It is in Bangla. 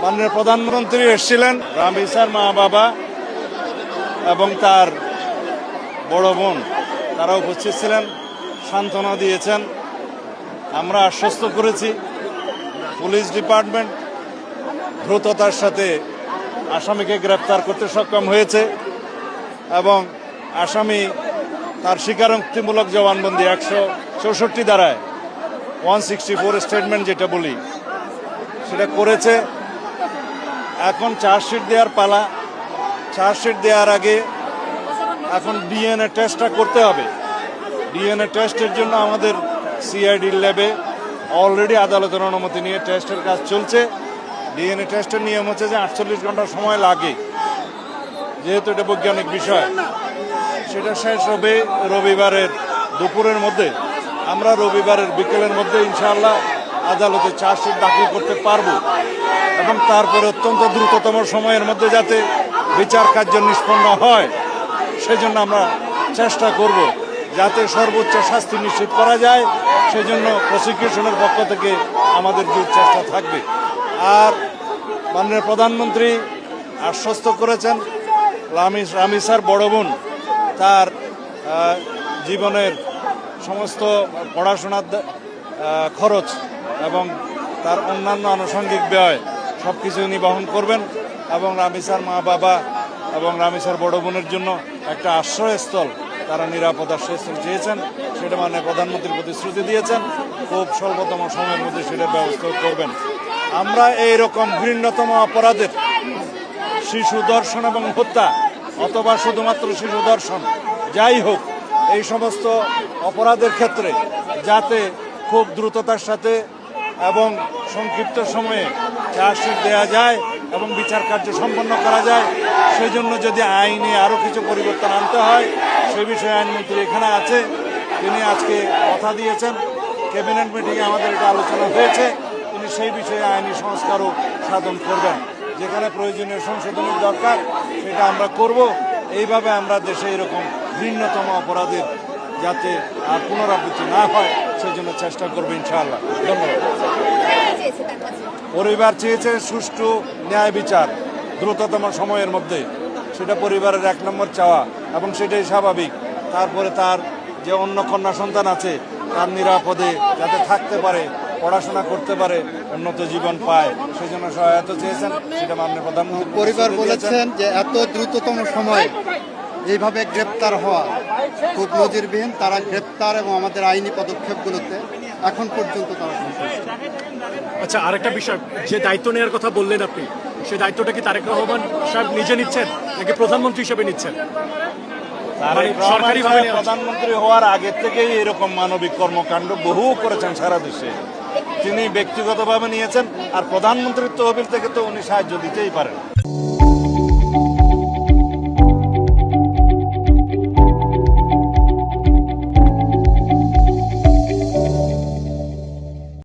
মাননীয় প্রধানমন্ত্রী এসেছিলেন। রামিসার মা বাবা এবং তার বড় বোন তারা উপস্থিত ছিলেন, সান্ত্বনা দিয়েছেন। আমরা আশ্বস্ত করেছি পুলিশ ডিপার্টমেন্ট দ্রুততার সাথে আসামিকে গ্রেপ্তার করতে সক্ষম হয়েছে এবং আসামি তার স্বীকারোক্তিমূলক জবানবন্দি 164 ধারায় 164 স্টেটমেন্ট যেটা বলি সেটা করেছে। এখন চার্জশিট দেওয়ার পালা। চার্জশিট দেওয়ার আগে এখন ডিএনএ টেস্টটা করতে হবে। ডিএনএ টেস্টের জন্য আমাদের সিআইডি ল্যাবে অলরেডি আদালতের অনুমতি নিয়ে টেস্টের কাজ চলছে। ডিএনএ টেস্টের নিয়ম হচ্ছে যে 48 ঘন্টা সময় লাগে, যেহেতু এটা বৈজ্ঞানিক বিষয়। সেটা শেষ হবে রবিবারের দুপুরের মধ্যে। আমরা রবিবারের বিকেলের মধ্যে ইনশাআল্লাহ আদালতে চার্জশিট দাখিল করতে পারবো এবং তারপরে অত্যন্ত দ্রুততম সময়ের মধ্যে যাতে বিচার কার্য নিষ্পন্ন হয় সেজন্য আমরা চেষ্টা করব, যাতে সর্বোচ্চ শাস্তি নিশ্চিত করা যায়। সেজন্য প্রসিকিউশনের পক্ষ থেকে আমাদের জোর চেষ্টা থাকবে। আর মাননীয় প্রধানমন্ত্রী আশ্বস্ত করেছেন রামিসার বড় বোন তার জীবনের সমস্ত পড়াশোনার খরচ এবং তার অন্যান্য আনুষঙ্গিক ব্যয় সব কিছু উনি বহন করবেন এবং রামিসার মা বাবা এবং রামিসার বড় বোনের জন্য একটা আশ্রয়স্থল, তারা নিরাপদ আশ্রয়স্থল চেয়েছেন, সেটা মাননীয় প্রধানমন্ত্রীর প্রতিশ্রুতি দিয়েছেন। খুব স্বল্পতম সময়ের মধ্যে সেটার ব্যবস্থা করবেন। আমরা এইরকম ঘৃণ্যতম অপরাধের শিশু ধর্ষণ এবং হত্যা অথবা শুধুমাত্র শিশু ধর্ষণ যাই হোক, এই সমস্ত অপরাধের ক্ষেত্রে যাতে খুব দ্রুততার সাথে এবং সংক্ষিপ্ত সময়ে চার্জশিট দেওয়া যায় এবং বিচার কার্য সম্পন্ন করা যায়, সেজন্য যদি আইনে আরও কিছু পরিবর্তন আনতে হয় সে বিষয়ে আইনমন্ত্রী এখানে আছে, তিনি আজকে কথা দিয়েছেন। ক্যাবিনেট মিটিংয়ে আমাদের এটা আলোচনা হয়েছে, তিনি সেই বিষয়ে আইনি সংস্কারও সাধন করবেন। যেখানে প্রয়োজনীয় সংশোধনের দরকার সেটা আমরা করব। এইভাবে আমরা দেশে এরকম ঘৃণ্যতম অপরাধের যাতে আর পুনরাবৃত্তি না হয় সেজন্য চেষ্টা করবো ইনশাআল্লাহ। ধন্যবাদ। পরিবার চেয়েছে সুষ্ঠু ন্যায় বিচার দ্রুততম সময়ের মধ্যে, সেটা পরিবারের 1 নম্বর চাওয়া এবং সেটাই স্বাভাবিক। তারপরে তার যে অন্য কন্যা সন্তান আছে তার নিরাপদে যাতে থাকতে পারে, পড়াশোনা করতে পারে, উন্নত জীবন পায়, সেজন্য সহায়তা চেয়েছেন। সেটা মাননীয় প্রধানমন্ত্রী পরিবার বলেছেন যে এত দ্রুততম সময়ে এইভাবে গ্রেপ্তার হওয়া খুব নজিরবিহীন। তারা গ্রেপ্তার এবং আমাদের আইনি পদক্ষেপগুলোতে এখন পর্যন্ত তারা সন্তুষ্ট। আচ্ছা, আরেকটা বিষয়, যে দায়িত্ব নেওয়ার কথা বললেন আপনি, সেই দায়িত্বটা কি তারেক রহমান সাহেব নিজে নিচ্ছেন নাকি প্রধানমন্ত্রী হিসেবে নিচ্ছেন? সরকারিভাবে প্রধানমন্ত্রী হওয়ার আগে থেকেই এরকম মানবিক কর্মকাণ্ড বহু করেছেন সারা দেশে, তিনি ব্যক্তিগতভাবে নিয়েছেন। আর প্রধানমন্ত্রীর তহবিল থেকে তো উনি সাহায্য দিতেই পারেন।